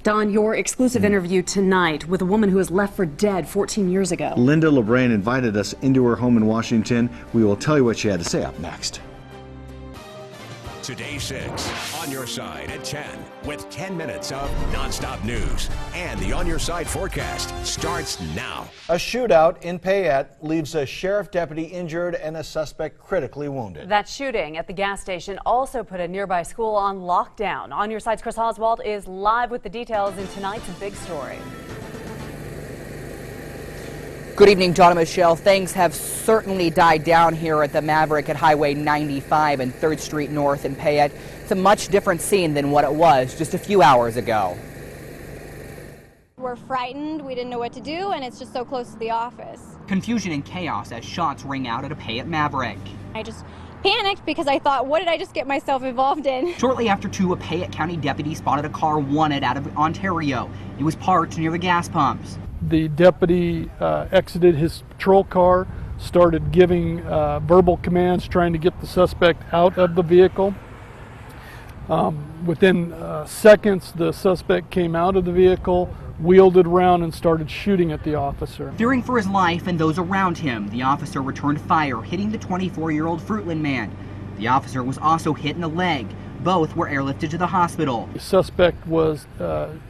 Don, your exclusive interview tonight with a woman who was left for dead 14 years ago. Linda LeBrain invited us into her home in Washington. We will tell you what she had to say up next. Today 6, On Your Side at 10, with 10 minutes of nonstop news. And the On Your Side forecast starts now. A shootout in Payette leaves a sheriff deputy injured and a suspect critically wounded. That shooting at the gas station also put a nearby school on lockdown. On Your Side's Chris Oswald is live with the details in tonight's big story. Good evening, John and Michelle. Things have certainly died down here at the Maverick at Highway 95 and 3rd Street North in Payette. It's a much different scene than what it was just a few hours ago. We're frightened, we didn't know what to do, and it's just so close to the office. Confusion and chaos as shots ring out at a Payette Maverick. I just panicked because I thought, what did I just get myself involved in? Shortly after 2, a Payette County deputy spotted a car wanted out of Ontario. It was parked near the gas pumps. The deputy exited his patrol car, started giving verbal commands, trying to get the suspect out of the vehicle. Within seconds, the suspect came out of the vehicle, wheeled it around, and started shooting at the officer. Fearing for his life and those around him, the officer returned fire, hitting the 24-year-old Fruitland man. The officer was also hit in the leg. Both were airlifted to the hospital. The suspect was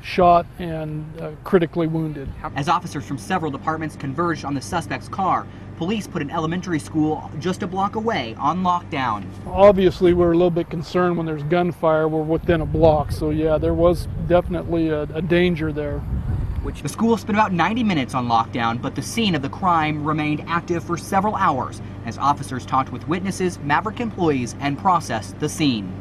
shot and critically wounded. As officers from several departments converged on the suspect's car, police put an elementary school just a block away on lockdown. Obviously, we're a little bit concerned when there's gunfire. We're within a block, so yeah, there was definitely a danger there. The school spent about 90 minutes on lockdown, but the scene of the crime remained active for several hours as officers talked with witnesses, Maverick employees, and processed the scene.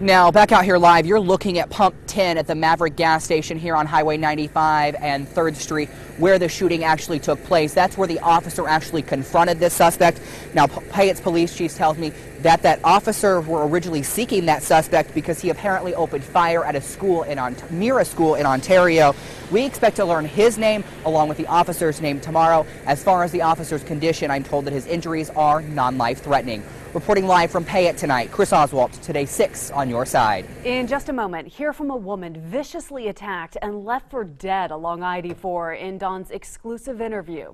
Now, back out here live, you're looking at Pump 10 at the Maverick gas station here on Highway 95 and 3rd Street, where the shooting actually took place. That's where the officer actually confronted this suspect. Now, Payette's police chief tells me that that officer were originally seeking that suspect because he apparently opened fire at a school near a school in Ontario. We expect to learn his name along with the officer's name tomorrow. As far as the officer's condition, I'm told that his injuries are non-life threatening. Reporting live from Payette tonight, Chris Oswald, Today 6 on Your Side. In just a moment, hear from a woman viciously attacked and left for dead along I-84 in Don's exclusive interview.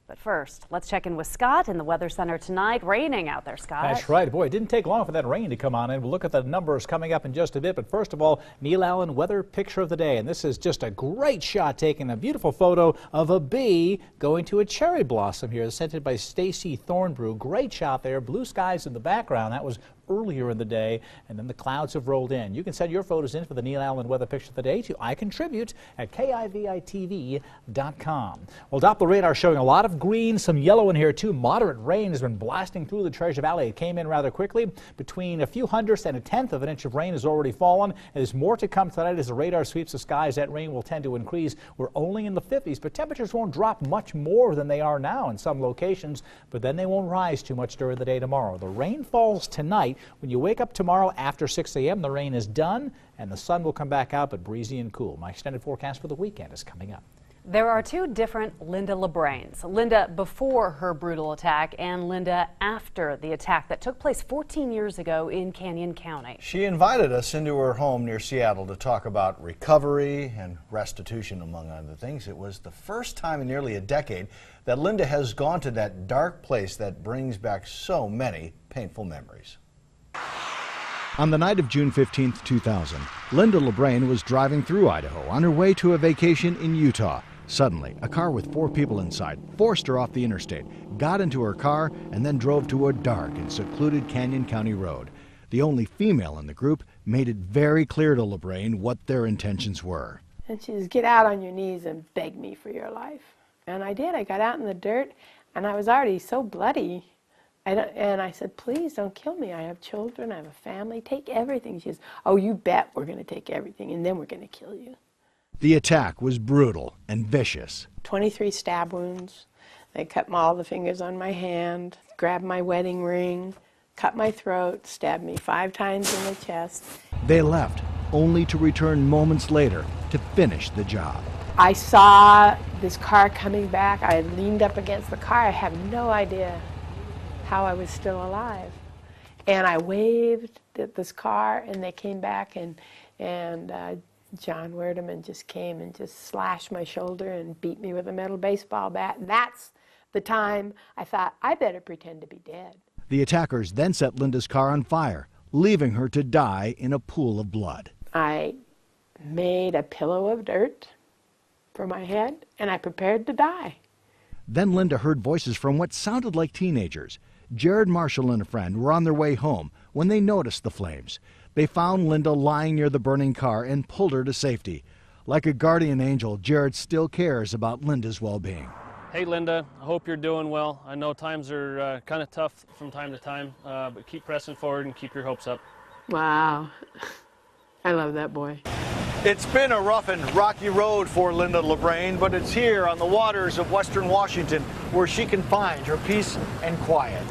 But first, let's check in with Scott in the Weather Center tonight. Raining out there, Scott. That's right. Boy, it didn't take long for that rain to come on in. We'll look at the numbers coming up in just a bit. But first of all, Neil Allen weather picture of the day. And this is just a great shot, taking a beautiful photo of a bee going to a cherry blossom here, scented by Stacy Thornbrew. Great shot there. Blue skies in the background. That was earlier in the day, and then the clouds have rolled in. You can send your photos in for the Neil Allen weather picture of the day to iContribute at KIVITV.com. Well, Doppler radar showing a lot of green, some yellow in here too. Moderate rain has been blasting through the Treasure Valley. It came in rather quickly. Between a few hundredths and a tenth of an inch of rain has already fallen. And there's more to come tonight as the radar sweeps the skies. That rain will tend to increase. We're only in the 50s, but temperatures won't drop much more than they are now in some locations, but then they won't rise too much during the day tomorrow. The rain falls tonight. When you wake up tomorrow after 6 a.m., the rain is done and the sun will come back out, but breezy and cool. My extended forecast for the weekend is coming up. There are two different Linda LeBrains. Linda before her brutal attack and Linda after the attack that took place 14 years ago in Canyon County. She invited us into her home near Seattle to talk about recovery and restitution, among other things. It was the first time in nearly a decade that Linda has gone to that dark place that brings back so many painful memories. On the night of June 15, 2000, Linda LeBrain was driving through Idaho on her way to a vacation in Utah. Suddenly, a car with 4 people inside forced her off the interstate, got into her car, and then drove to a dark and secluded Canyon County road. The only female in the group made it very clear to LeBrain what their intentions were. And she says, "Get out on your knees and beg me for your life." And I did. I got out in the dirt, and I was already so bloody. And I said, "Please don't kill me. I have children, I have a family. Take everything." She says, "Oh, you bet we're going to take everything, and then we're going to kill you." The attack was brutal and vicious. 23 stab wounds. They cut all the fingers on my hand, grabbed my wedding ring, cut my throat, stabbed me 5 times in the chest. They left, only to return moments later to finish the job. I saw this car coming back. I leaned up against the car. I have no idea how I was still alive. And I waved at this car, and they came back, and John Werdeman just came and just slashed my shoulder and beat me with a metal baseball bat. And that's the time I thought, I better pretend to be dead. The attackers then set Linda's car on fire, leaving her to die in a pool of blood. I made a pillow of dirt for my head, and I prepared to die. Then Linda heard voices from what sounded like teenagers. Jared Marshall and a friend were on their way home when they noticed the flames. They found Linda lying near the burning car and pulled her to safety. Like a guardian angel, Jared still cares about Linda's well-being. Hey Linda, I hope you're doing well. I know times are kind of tough from time to time, but keep pressing forward and keep your hopes up. Wow. I love that boy. It's been a rough and rocky road for Linda LeBrain, but it's here on the waters of Western Washington where she can find her peace and quiet.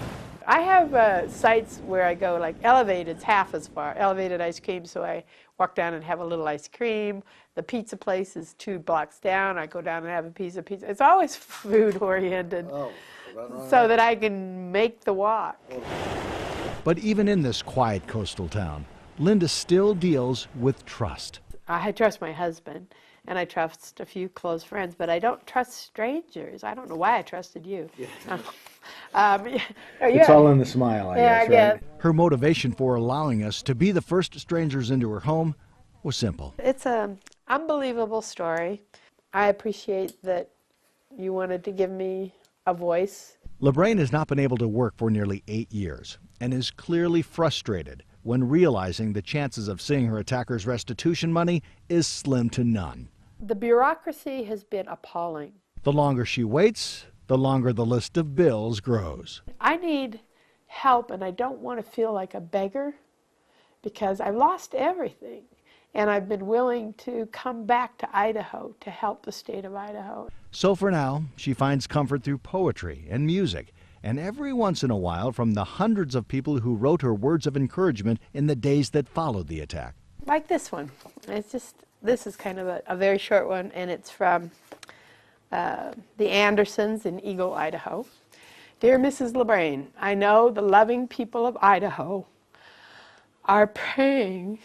I have sites where I go, like Elevated's half as far, Elevated ice cream, so I walk down and have a little ice cream. The pizza place is 2 blocks down. I go down and have a piece of pizza. It's always food-oriented, so that I can make the walk. But even in this quiet coastal town, Linda still deals with trust. I trust my husband, and I trust a few close friends, but I don't trust strangers. I don't know why I trusted you. It's all in the smile, I guess, right? Her motivation for allowing us to be the first strangers into her home was simple. It's an unbelievable story. I appreciate that you wanted to give me a voice. LeBrain has not been able to work for nearly 8 years and is clearly frustrated when realizing the chances of seeing her attackers' restitution money is slim to none. The bureaucracy has been appalling. The longer she waits, the longer the list of bills grows. I need help, and I don't want to feel like a beggar because I've lost everything. And I've been willing to come back to Idaho to help the state of Idaho. So for now, she finds comfort through poetry and music, and every once in a while from the hundreds of people who wrote her words of encouragement in the days that followed the attack. Like this one. It's just, this is kind of a very short one, and it's from the Andersons in Eagle, Idaho. Dear Mrs. LeBrain, I know the loving people of Idaho are praying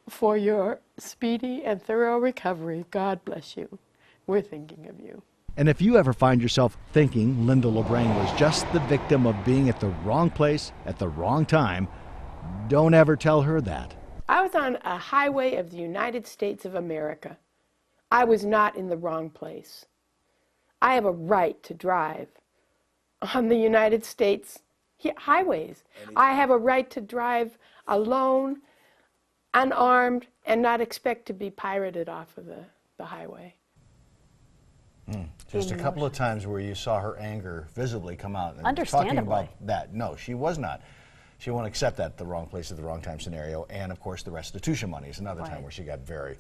for your speedy and thorough recovery. God bless you. We're thinking of you. And if you ever find yourself thinking Linda LeBrain was just the victim of being at the wrong place at the wrong time, don't ever tell her that. I was on a highway of the United States of America. I was not in the wrong place. I have a right to drive on the United States highways. I have a right to drive alone, unarmed, and not expect to be pirated off of the highway. Just a couple of times where you saw her anger visibly come out. And Understandably. talking about that. No, she was not. She won't accept that the wrong place at the wrong time scenario. And of course the restitution money is another time where she got very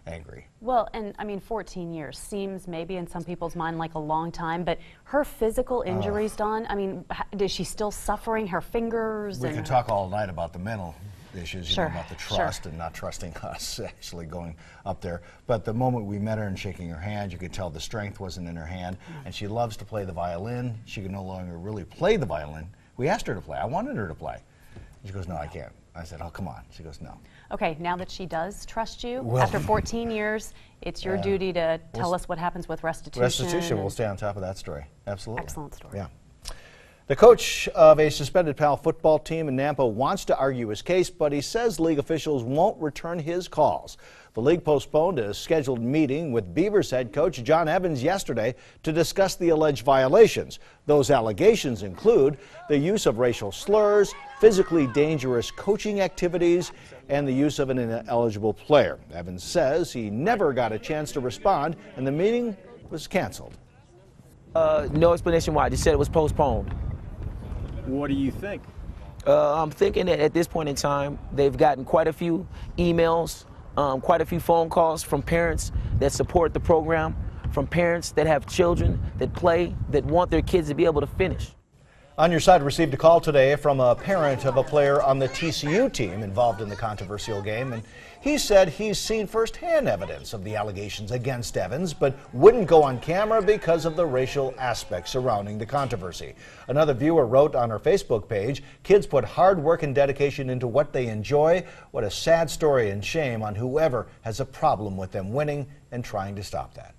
angry. Well, and I mean, 14 years seems maybe in some people's mind like a long time, but her physical injuries, Dawn, I mean, is she still suffering her fingers? We can talk all night about the mental issues, you Sure, know, about the trust and not trusting us actually going up there. But the moment we met her and shaking her hand, you could tell the strength wasn't in her hand. And she loves to play the violin. She can no longer really play the violin. We asked her to play. I wanted her to play. She goes, no, I can't. I said, oh, come on. She goes, no. Okay, now that she does trust you, after 14 years, it's your duty to tell us what happens with restitution. Restitution, we'll stay on top of that story. Absolutely. Excellent story. Yeah. The coach of a suspended PAL football team in Nampa wants to argue his case, but he says league officials won't return his calls. The league postponed a scheduled meeting with Beavers head coach John Evans yesterday to discuss the alleged violations. Those allegations include the use of racial slurs, physically dangerous coaching activities, and the use of an ineligible player. Evans says he never got a chance to respond, and the meeting was canceled. No explanation why. Just said it was postponed. What do you think? I'm thinking that at this point in time, they've gotten quite a few emails, quite a few phone calls from parents that support the program, from parents that have children that play, that want their kids to be able to finish. On Your Side received a call today from a parent of a player on the TCU team involved in the controversial game, and he said he's seen firsthand evidence of the allegations against Evans, but wouldn't go on camera because of the racial aspects surrounding the controversy. Another viewer wrote on her Facebook page, "Kids put hard work and dedication into what they enjoy. What a sad story and shame on whoever has a problem with them winning and trying to stop that."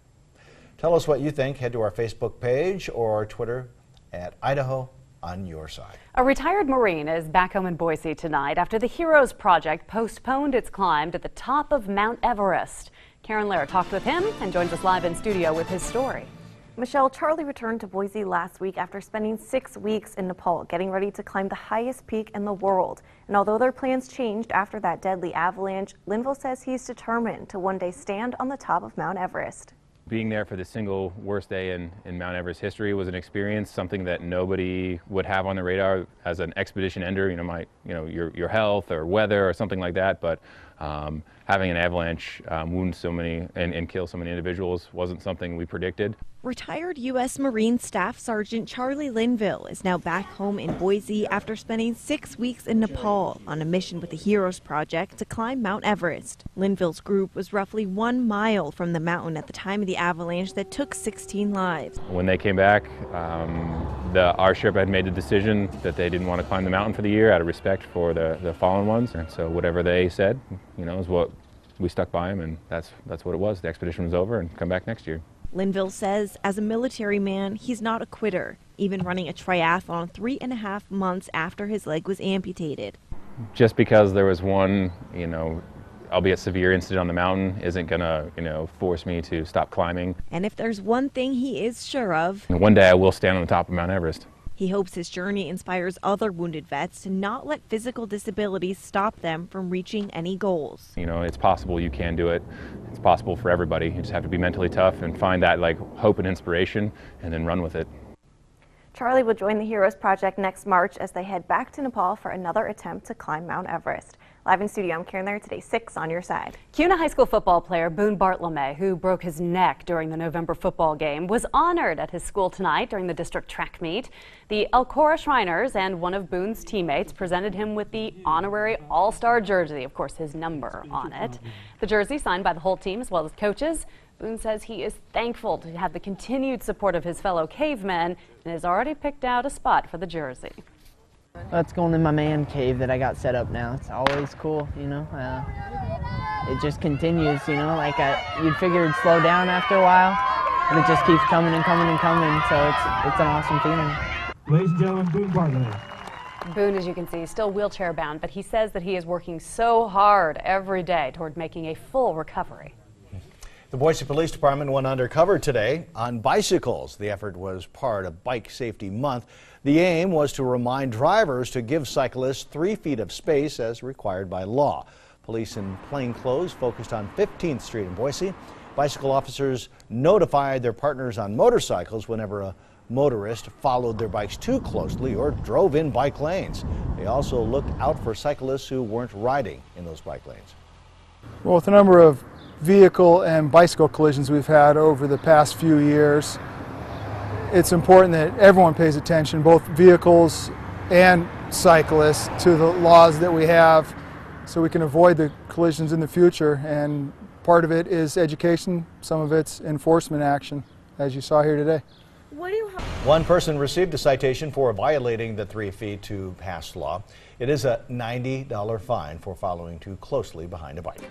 Tell us what you think. Head to our Facebook page or Twitter at Idaho on Your Side. A retired Marine is back home in Boise tonight after the Heroes Project postponed its climb to the top of Mount Everest. Karen Lair talked with him and joins us live in studio with his story. Michelle, Charlie returned to Boise last week after spending 6 weeks in Nepal getting ready to climb the highest peak in the world. And although their plans changed after that deadly avalanche, Linville says he's determined to one day stand on the top of Mount Everest. Being there for the single worst day in Mount Everest history was an experience, something that nobody would have on the radar as an expedition ender. Your health or weather or something like that. But having an avalanche wound so many and kill so many individuals wasn't something we predicted. Retired U.S. Marine Staff Sergeant Charlie Linville is now back home in Boise after spending 6 weeks in Nepal on a mission with the Heroes Project to climb Mount Everest. Linville's group was roughly 1 mile from the mountain at the time of the avalanche that took 16 lives. When they came back, our ship had made the decision that they didn't want to climb the mountain for the year out of respect for the fallen ones. And so whatever they said, is what we stuck by them, and that's what it was. The expedition was over and come back next year. Linville says as a military man, he's not a quitter, even running a triathlon 3.5 months after his leg was amputated. Just because there was one, albeit severe incident on the mountain isn't gonna, force me to stop climbing. And if there's one thing he is sure of, one day I will stand on the top of Mount Everest. He hopes his journey inspires other wounded vets to not let physical disabilities stop them from reaching any goals. It's possible, you can do it. It's possible for everybody. You just have to be mentally tough and find that hope and inspiration and then run with it. Charlie will join the Heroes Project next March as they head back to Nepal for another attempt to climb Mount Everest. Live in studio, I'm Karen Lair, today 6 on Your Side. Kuna High School football player Boone Bartlome, who broke his neck during the November football game, was honored at his school tonight during the district track meet. The El Cora Shriners and one of Boone's teammates presented him with the honorary All-Star jersey, of course his number on it. The jersey signed by the whole team as well as coaches. Boone says he is thankful to have the continued support of his fellow cavemen and has already picked out a spot for the jersey. That's going in my man cave that I got set up now. It's always cool, it just continues, you'd figure it'd slow down after a while, but it just keeps coming and coming and coming, so it's an awesome feeling. Ladies and gentlemen, Boone Bartlome. Boone, as you can see, still wheelchair bound, but he says that he is working so hard every day toward making a full recovery. The Boise Police Department went undercover today on bicycles. The effort was part of Bike Safety Month. The aim was to remind drivers to give cyclists 3 feet of space as required by law. Police in plain clothes focused on 15th Street in Boise. Bicycle officers notified their partners on motorcycles whenever a motorist followed their bikes too closely or drove in bike lanes. They also looked out for cyclists who weren't riding in those bike lanes. Well, with the number of vehicle and bicycle collisions we've had over the past few years, it's important that everyone pays attention, both vehicles and cyclists, to the laws that we have so we can avoid the collisions in the future. And part of it is education, some of it's enforcement action, as you saw here today. One person received a citation for violating the 3 feet to pass law. It is a $90 fine for following too closely behind a bike.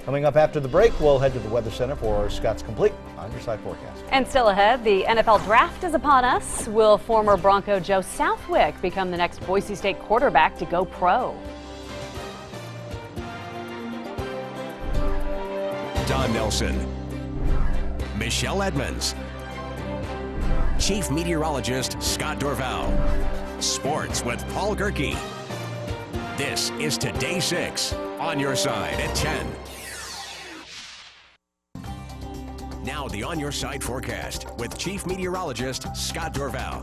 Coming up after the break, we'll head to the Weather Center for Scott's Complete On Your Side forecast. And still ahead, the NFL draft is upon us. Will former Bronco Joe Southwick become the next Boise State quarterback to go pro? Don Nelson, Michelle Edmonds, Chief Meteorologist Scott Dorval, Sports with Paul Gerke. This is Today 6 On Your Side at 10. Now the On Your Side forecast with Chief Meteorologist Scott Dorval.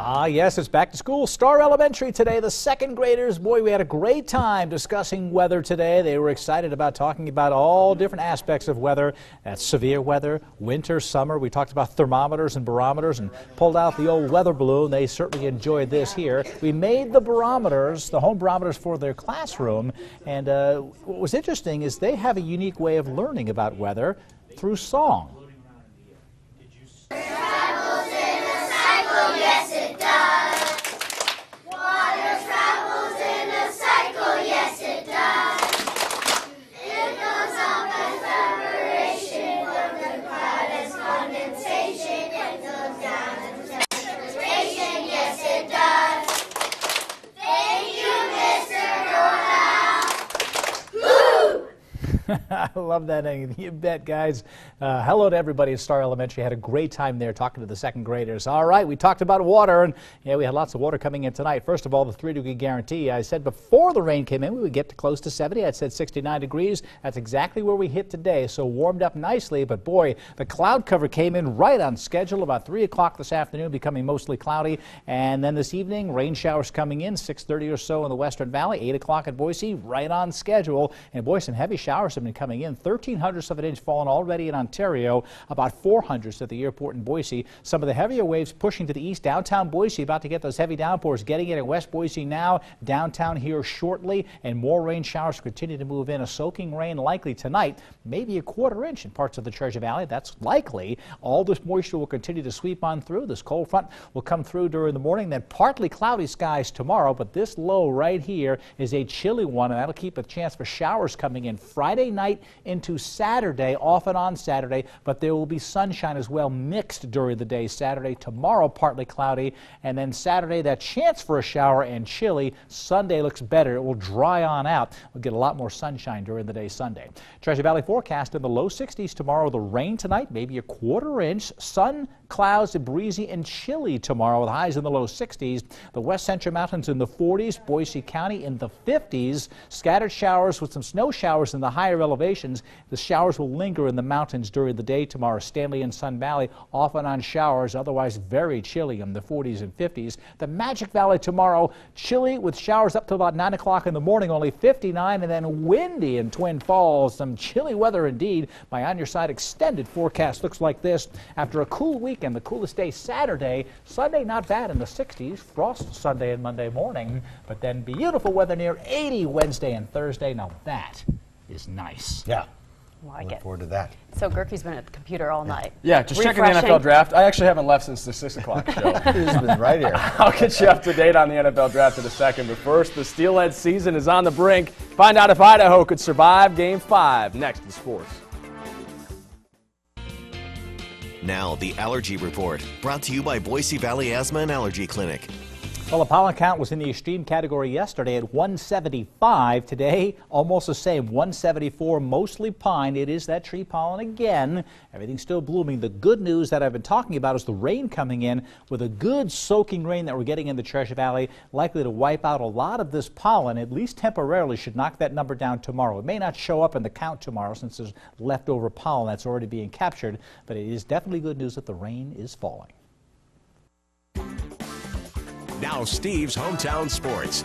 Yes, it's back to school. Star Elementary today. The second graders, boy, we had a great time discussing weather today. They were excited about talking about all different aspects of weather. That's severe weather, winter, summer. We talked about thermometers and barometers and pulled out the old weather balloon. They certainly enjoyed this here. We made the barometers, the home barometers for their classroom. And what was interesting is they have a unique way of learning about weather through song. Yes, it does. Water travels in a cycle, yes, it does. It goes up as evaporation, from the cloud as condensation, it goes down as precipitation, yes, it does. Thank you, Mr. Doral. Woo! I love that. You bet, guys. Hello to everybody at Star Elementary. Had a great time there talking to the second graders. All right, we talked about water, and yeah, we had lots of water coming in tonight. First of all, the 3-degree guarantee. I said before the rain came in, we would get to close to 70. I said 69 degrees. That's exactly where we hit today, so warmed up nicely. But boy, the cloud cover came in right on schedule about 3 o'clock this afternoon, becoming mostly cloudy. And then this evening, rain showers coming in, 6:30 or so in the Western Valley, 8 o'clock at Boise, right on schedule. And boy, some heavy showers have been coming in. 1/1300ths of an inch fallen already in Ontario, about 400ths at the airport in Boise. Some of the heavier waves pushing to the east. Downtown Boise about to get those heavy downpours, getting in at West Boise now. Downtown here shortly, and more rain showers continue to move in. A soaking rain likely tonight, maybe a 1/4 inch in parts of the Treasure Valley. That's likely. All this moisture will continue to sweep on through. This cold front will come through during the morning, then partly cloudy skies tomorrow. But this low right here is a chilly one, and that'll keep a chance for showers coming in Friday night into Saturday, off and on Saturday, but there will be sunshine as well mixed during the day. Saturday, tomorrow partly cloudy, and then Saturday that chance for a shower and chilly. Sunday looks better. It will dry on out. We'll get a lot more sunshine during the day Sunday. Treasure Valley forecast in the low 60s tomorrow. The rain tonight, maybe a 1/4 inch. Sun, clouds, breezy and chilly tomorrow with highs in the low 60s. The West Central Mountains in the 40s. Boise County in the 50s. Scattered showers with some snow showers in the higher elevations. The showers will linger in the mountains during the day tomorrow. Stanley and Sun Valley off and on showers, otherwise very chilly in the 40s and 50s. The Magic Valley tomorrow, chilly with showers up to about 9 o'clock in the morning, only 59, and then windy in Twin Falls. Some chilly weather indeed. My On Your Side extended forecast looks like this. After a cool weekend, the coolest day Saturday. Sunday not bad in the 60s. Frost Sunday and Monday morning, but then beautiful weather near 80 Wednesday and Thursday. Now that is nice. Yeah. Like Look it. forward to that. So Gerke's been at the computer all night. Yeah, just checking the NFL draft. I actually haven't left since the 6 o'clock show. He's been right here. I'll get you up to date on the NFL draft in a second, but first, the Steelhead season is on the brink. Find out if Idaho could survive Game 5 next in sports. Now, the Allergy Report, brought to you by Boise Valley Asthma and Allergy Clinic. Well, the pollen count was in the extreme category yesterday at 175. Today, almost the same, 174, mostly pine. It is that tree pollen again. Everything's still blooming. The good news that I've been talking about is the rain coming in with a good soaking rain that we're getting in the Treasure Valley, likely to wipe out a lot of this pollen, at least temporarily, should knock that number down tomorrow. It may not show up in the count tomorrow since there's leftover pollen that's already being captured, but it is definitely good news that the rain is falling. Now Steve's Hometown Sports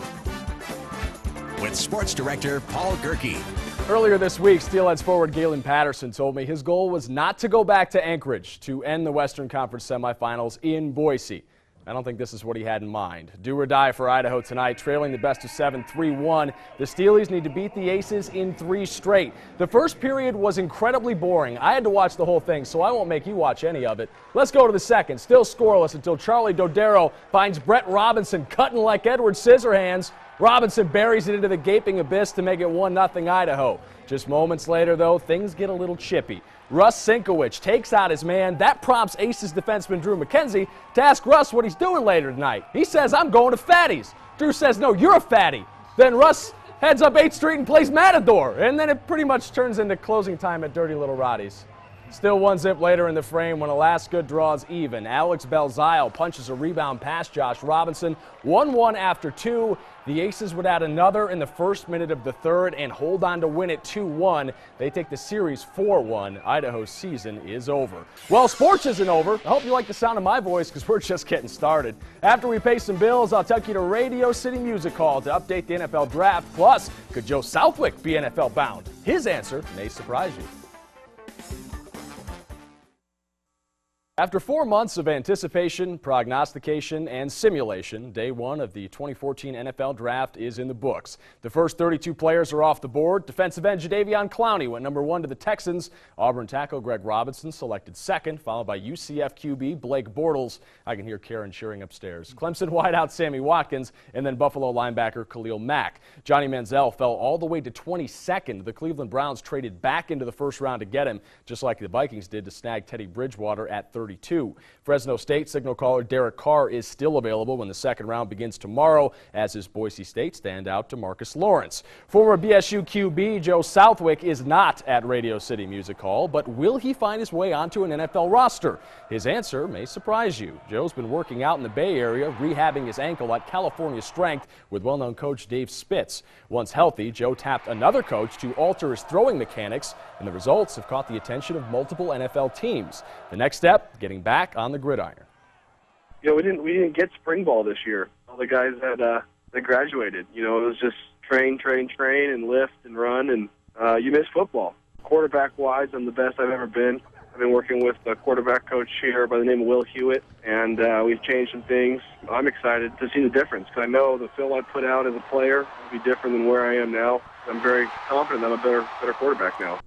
with Sports Director Paul Gerke. Earlier this week, Steelheads forward Galen Patterson told me his goal was not to go back to Anchorage to end the Western Conference semifinals in Boise. I don't think this is what he had in mind. Do or die for Idaho tonight, trailing the best of 7, 3-1. The Steelies need to beat the Aces in 3 straight. The first period was incredibly boring. I had to watch the whole thing, so I won't make you watch any of it. Let's go to the second. Still scoreless until Charlie Dodero finds Brett Robinson cutting like Edward Scissorhands. Robinson buries it into the gaping abyss to make it 1-0 Idaho. Just moments later, though, things get a little chippy. Russ Sienkiewicz takes out his man. That prompts Aces defenseman Drew McKenzie to ask Russ what he's doing later tonight. He says, "I'm going to Fatty's." Drew says, "No, you're a fatty." Then Russ heads up 8th Street and plays Matador. And then it pretty much turns into closing time at Dirty Little Roddy's. Still 1-zip later in the frame when Alaska draws even. Alex Belzile punches a rebound past Josh Robinson. 1-1 after 2. The Aces would add another in the first minute of the third and hold on to win it 2-1. They take the series 4-1. Idaho's season is over. Well, sports isn't over. I hope you like the sound of my voice because we're just getting started. After we pay some bills, I'll take you to Radio City Music Hall to update the NFL draft. Plus, could Joe Southwick be NFL bound? His answer may surprise you. After 4 months of anticipation, prognostication, and simulation, day one of the 2014 NFL Draft is in the books. The first 32 players are off the board. Defensive end Jadeveon Clowney went number 1 to the Texans. Auburn tackle Greg Robinson selected second, followed by UCF QB Blake Bortles. I can hear Karen cheering upstairs. Clemson wideout Sammy Watkins, and then Buffalo linebacker Khalil Mack. Johnny Manziel fell all the way to 22nd. The Cleveland Browns traded back into the first round to get him, just like the Vikings did to snag Teddy Bridgewater at 32. Fresno State signal caller Derek Carr is still available when the second round begins tomorrow, as is Boise State standout DeMarcus Lawrence. Former BSU QB Joe Southwick is not at Radio City Music Hall, but will he find his way onto an NFL roster? His answer may surprise you. Joe's been working out in the Bay Area, rehabbing his ankle at California Strength with well-known coach Dave Spitz. Once healthy, Joe tapped another coach to alter his throwing mechanics, and the results have caught the attention of multiple NFL teams. The next step, getting back on the gridiron. You know, we didn't get spring ball this year. All the guys that graduated, you know, it was just train, and lift and run, and you miss football. Quarterback-wise, I'm the best I've ever been. I've been working with a quarterback coach here by the name of Will Hewitt, and we've changed some things. I'm excited to see the difference because I know the film I put out as a player will be different than where I am now. I'm very confident I'm a better quarterback now.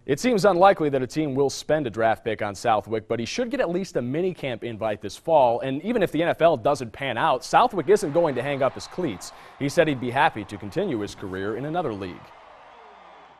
It seems unlikely that a team will spend a draft pick on Southwick, but he should get at least a mini-camp invite this fall. And even if the NFL doesn't pan out, Southwick isn't going to hang up his cleats. He said he'd be happy to continue his career in another league.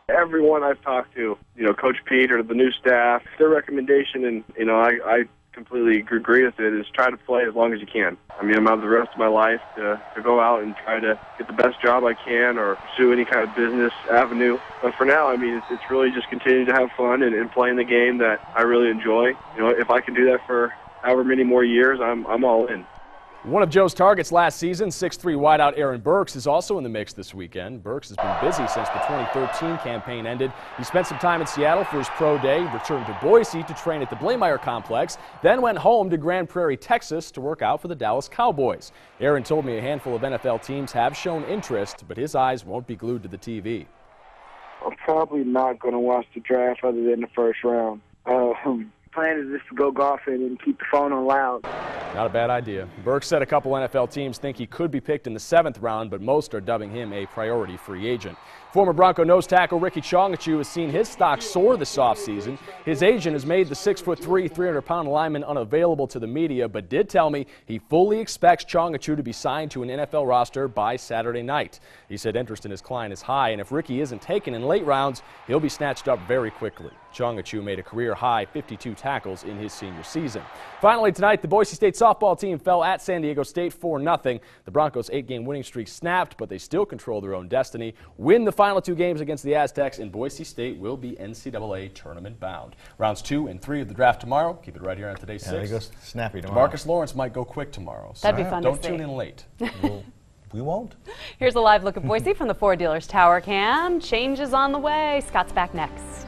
Everyone I've talked to, you know, Coach Pete or the new staff, their recommendation, and, you know, I completely agree with it, is try to play as long as you can. I mean, I'm out the rest of my life to go out and try to get the best job I can or pursue any kind of business avenue. But for now, I mean, it's really just continue to have fun and playing the game that I really enjoy. You know, if I can do that for however many more years, I'm all in. One of Joe's targets last season, 6'3" wideout Aaron Burks, is also in the mix this weekend. Burks has been busy since the 2013 campaign ended. He spent some time in Seattle for his pro day, returned to Boise to train at the Blameyer Complex, then went home to Grand Prairie, Texas to work out for the Dallas Cowboys. Aaron told me a handful of NFL teams have shown interest, but his eyes won't be glued to the TV. I'm probably not going to watch the draft other than the first round. Plan is just to go golfing and keep the phone on loud. Not a bad idea. Burke said a couple NFL teams think he could be picked in the 7th round, but most are dubbing him a priority free agent. Former Bronco nose tackle Ricky Chongachu has seen his stock soar this offseason. His agent has made the 6'3", 300-pound lineman unavailable to the media, but did tell me he fully expects Chongachu to be signed to an NFL roster by Saturday night. He said interest in his client is high, and if Ricky isn't taken in late rounds, he'll be snatched up very quickly. Chongachu made a career-high 52 tackles in his senior season. Finally tonight, the Boise State softball team fell at San Diego State 4-0. The Broncos' 8-game winning streak snapped, but they still control their own destiny. Win the final 2 games against the Aztecs, and Boise State will be NCAA tournament bound. Rounds 2 and 3 of the draft tomorrow. Keep it right here on today's 6. Yeah, he goes snappy tomorrow. DeMarcus Lawrence might go quick tomorrow. So that'd be fun don't to see. tune in late. We won't. Here's a live look at Boise from the Ford Dealers Tower Cam. Change is on the way. Scott's back next.